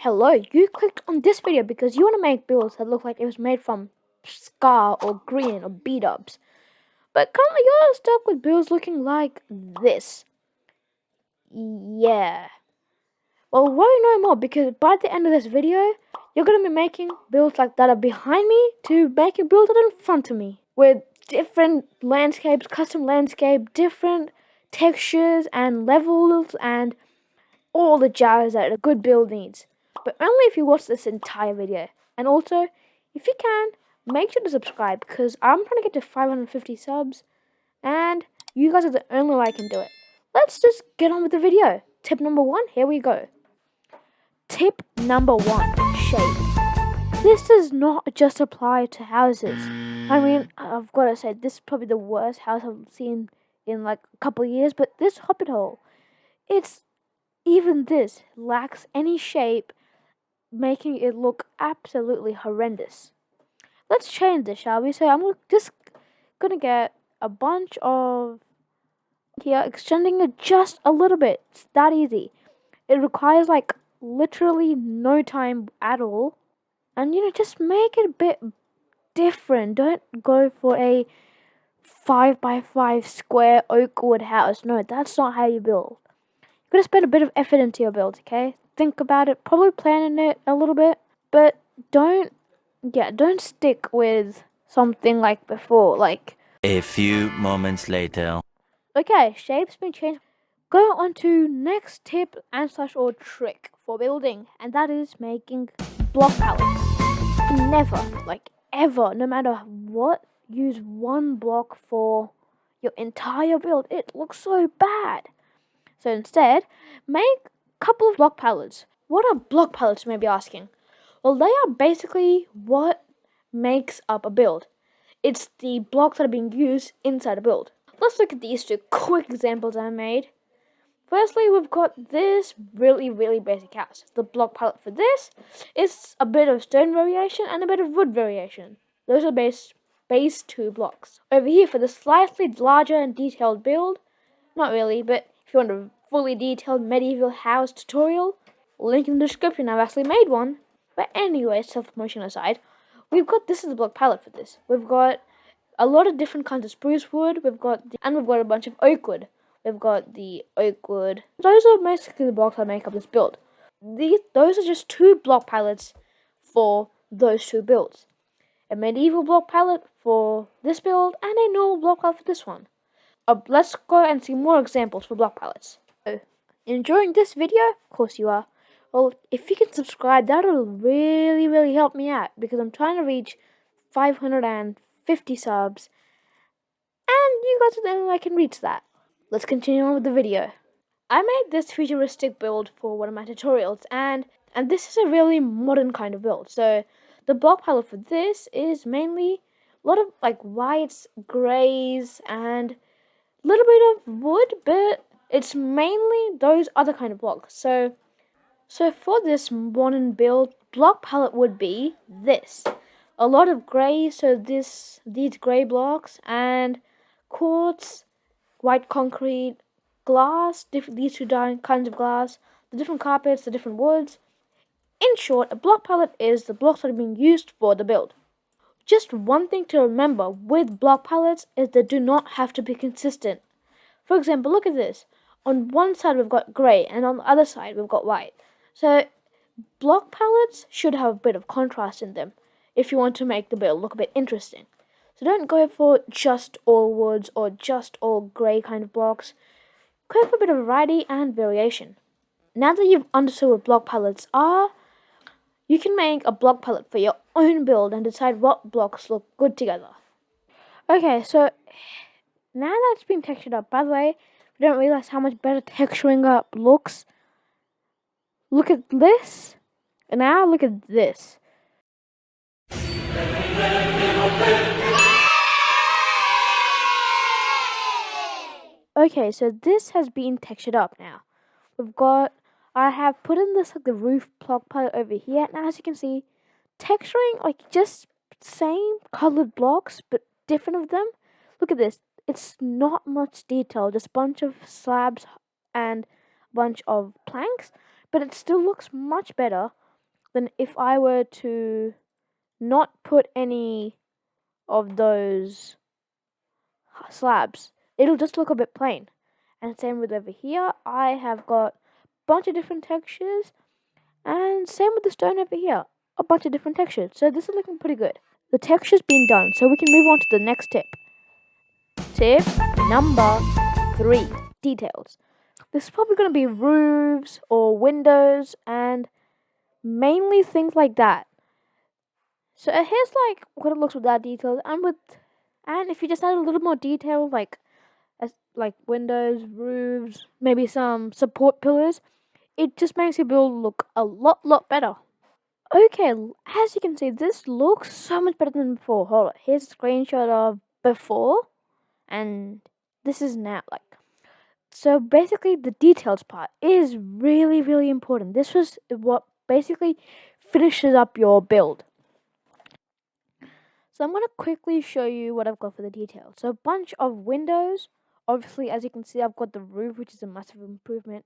Hello, you clicked on this video because you want to make builds that look like it was made from Scar or Grian or B-dubs. But currently you're stuck with builds looking like this. Yeah. Well, worry no more because by the end of this video, you're going to be making builds like that are behind me to making builds that are in front of me. With different landscapes, custom landscape, different textures and levels and all the jazz that a good build needs. But only if you watch this entire video. And also, if you can, make sure to subscribe because I'm trying to get to 550 subs and you guys are the only way I can do it. Let's just get on with the video. Tip number 1, here we go. Tip number 1, shape. This does not just apply to houses. I mean, I've got to say, this is probably the worst house I've seen in like a couple of years, but this hobbit hole, even this lacks any shape, making it look absolutely horrendous. Let's change this, shall we? So I'm just gonna get a bunch of here, extending it just a little bit. It's that easy. It requires like literally no time at all. And just make it a bit different. Don't go for a 5x5 square oak wood house. No, that's not how you build. You're gonna spend a bit of effort into your build, okay? Think about it, probably planning it a little bit, but don't stick with something like before, like A few moments later. okay, shape's been changed. Go on to next tip and slash or trick for building, and that is making block pallets. Never, like ever, no matter what, use one block for your entire build. It looks so bad. So instead, make a couple of block pallets. What are block pallets, you may be asking? Well, they are basically what makes up a build. It's the blocks that are being used inside a build. Let's look at these two quick examples I made. Firstly, we've got this really basic house. The block palette for this is a bit of stone variation and a bit of wood variation. Those are base 2 blocks. Over here for the slightly larger and detailed build, not really, but if you want a fully detailed medieval house tutorial, link in the description. I've actually made one. But anyway, self-promotion aside, this is the block palette for this. We've got a lot of different kinds of spruce wood. We've got a bunch of oak wood. We've got the oak wood. Those are basically the blocks that make up this build. Those are just 2 block palettes for those 2 builds. A medieval block palette for this build and a normal block palette for this one. Let's go and see more examples for block palettes. So, enjoying this video? Of course you are. Well, if you can subscribe, that'll really help me out because I'm trying to reach 550 subs and you guys are the only way I can reach that. Let's continue on with the video. I made this futuristic build for one of my tutorials and this is a really modern kind of build. So the block palette for this is mainly a lot of like whites, greys and a little bit of wood, but it's mainly those other kind of blocks. So for this modern build, block palette would be this. A lot of grey, so these grey blocks and quartz, white concrete, glass, these 2 kinds of glass, the different carpets, the different woods. In short, a block palette is the blocks that are being used for the build. Just one thing to remember with block palettes is they do not have to be consistent. For example, look at this. On one side we've got grey and on the other side we've got white. So block palettes should have a bit of contrast in them if you want to make the build look a bit interesting. So don't go for just all woods or just all grey kind of blocks. Go for a bit of variety and variation. Now that you've understood what block palettes are, you can make a block palette for your own build and decide what blocks look good together. Okay, so now that it's been textured up, by the way, we don't realize how much better texturing up looks. Look at this, and now look at this. Okay, so this has been textured up now. I have put in this like the roof block palette over here, and as you can see, texturing like just same colored blocks, but different of them. Look at this. It's not much detail, just a bunch of slabs and a bunch of planks, but it still looks much better than if I were to not put any of those slabs. It'll just look a bit plain. And same with over here, I have got a bunch of different textures, and same with the stone over here, a bunch of different textures. So this is looking pretty good. The texture's been done, so we can move on to the next tip. Tip number 3, details. This is probably going to be roofs or windows and mainly things like that. So here's like what it looks without details, and if you just add a little more detail like windows, roofs, maybe some support pillars, it just makes your build look a lot better. Okay, as you can see, this looks so much better than before. Hold on, here's a screenshot of before, and this is now. So basically, the details part is really important. This was what basically finishes up your build. So I'm going to quickly show you what I've got for the details. So a bunch of windows. Obviously, as you can see, I've got the roof, which is a massive improvement,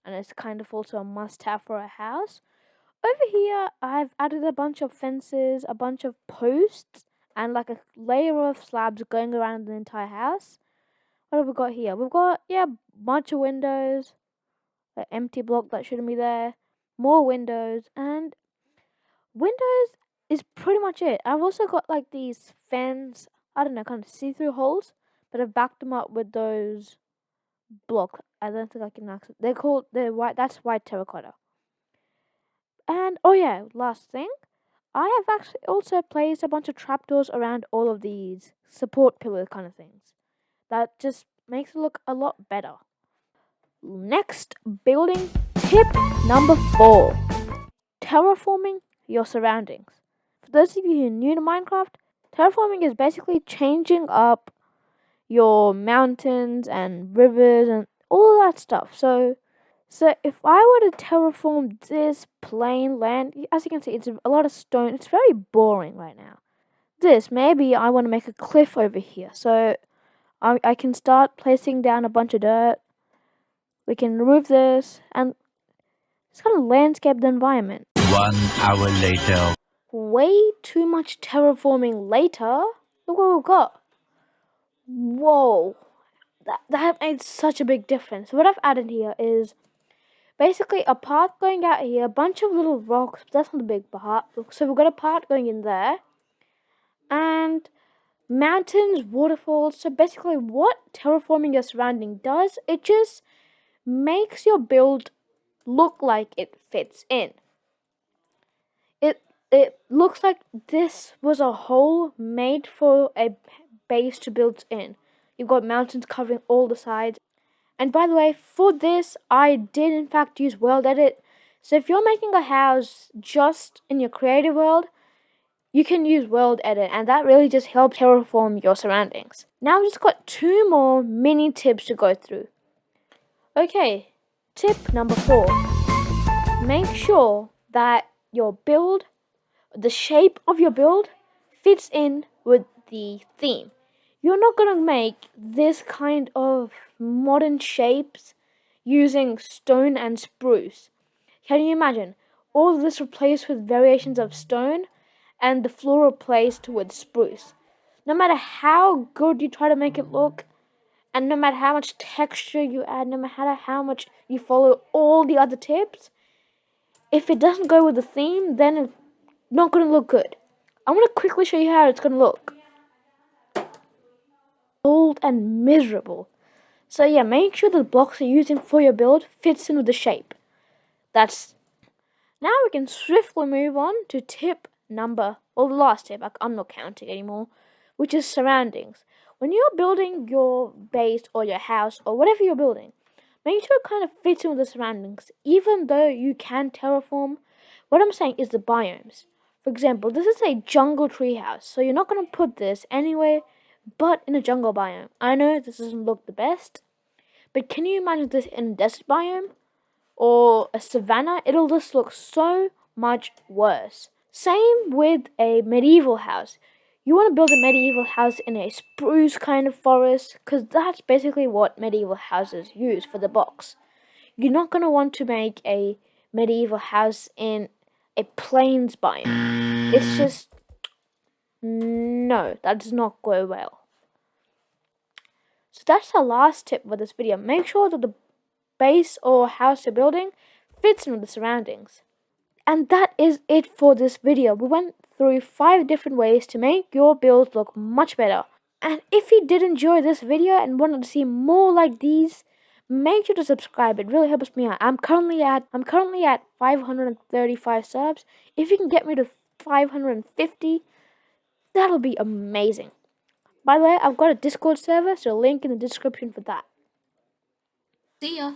and it's kind of also a must-have for a house. Over here, I've added a bunch of fences, a bunch of posts, and like a layer of slabs going around the entire house. What have we got here? We've got, a bunch of windows, an empty block that shouldn't be there, more windows, and windows is pretty much it. I've also got like these fans, I don't know, kind of see-through holes, but I've backed them up with those blocks. I don't think I can access. They're white. That's white terracotta. And oh yeah, last thing, I have actually also placed a bunch of trapdoors around all of these support pillar kind of things. That just makes it look a lot better. Next, building tip number 4: terraforming your surroundings. For those of you who are new to Minecraft, terraforming is basically changing up your mountains and rivers and all that stuff. So if I were to terraform this plain land, as you can see, it's a lot of stone. It's very boring right now. Maybe I want to make a cliff over here. So I can start placing down a bunch of dirt. We can remove this, and it's kind of landscape the environment. 1 hour later. Way too much terraforming later. Look what we've got. Whoa. That made such a big difference. What I've added here is basically a path going out here, a bunch of little rocks, but that's not a big path. So we've got a path going in there, and mountains, waterfalls. So basically what terraforming your surrounding does, it just makes your build look like it fits in. It looks like this was a hole made for a base to build in. You've got mountains covering all the sides. And by the way, for this, I did in fact use world edit. So if you're making a house just in your creative world, you can use world edit, and that really just helps terraform your surroundings. Now I've just got 2 more mini tips to go through. Okay, tip number 4. Make sure that the shape of your build fits in with the theme. You're not going to make this kind of modern shapes using stone and spruce. Can you imagine? All of this replaced with variations of stone and the floor replaced with spruce. No matter how good you try to make it look, and no matter how much texture you add, no matter how much you follow all the other tips, if it doesn't go with the theme, then it's not going to look good. I'm going to quickly show you how it's going to look. Old and miserable. So yeah, make sure the blocks you're using for your build fits in with the shape. Now we can swiftly move on to the last tip, I'm not counting anymore, which is surroundings. When you're building your base or your house or whatever you're building, make sure it kind of fits in with the surroundings. Even though you can terraform, what I'm saying is the biomes. For example, this is a jungle treehouse, so you're not going to put this anywhere but in a jungle biome. I know this doesn't look the best, but can you imagine this in a desert biome or a savanna? It'll just look so much worse. Same with a medieval house. You want to build a medieval house in a spruce kind of forest, because that's basically what medieval houses use for the box. You're not going to want to make a medieval house in a plains biome. It's just, no, that does not go well. So that's the last tip for this video. Make sure that the base or house you're building fits in with the surroundings. And that is it for this video. We went through 5 different ways to make your builds look much better. And if you did enjoy this video and wanted to see more like these, make sure to subscribe. It really helps me out. I'm currently at 535 subs. If you can get me to 550, that'll be amazing. By the way, I've got a Discord server, so link in the description for that. See ya.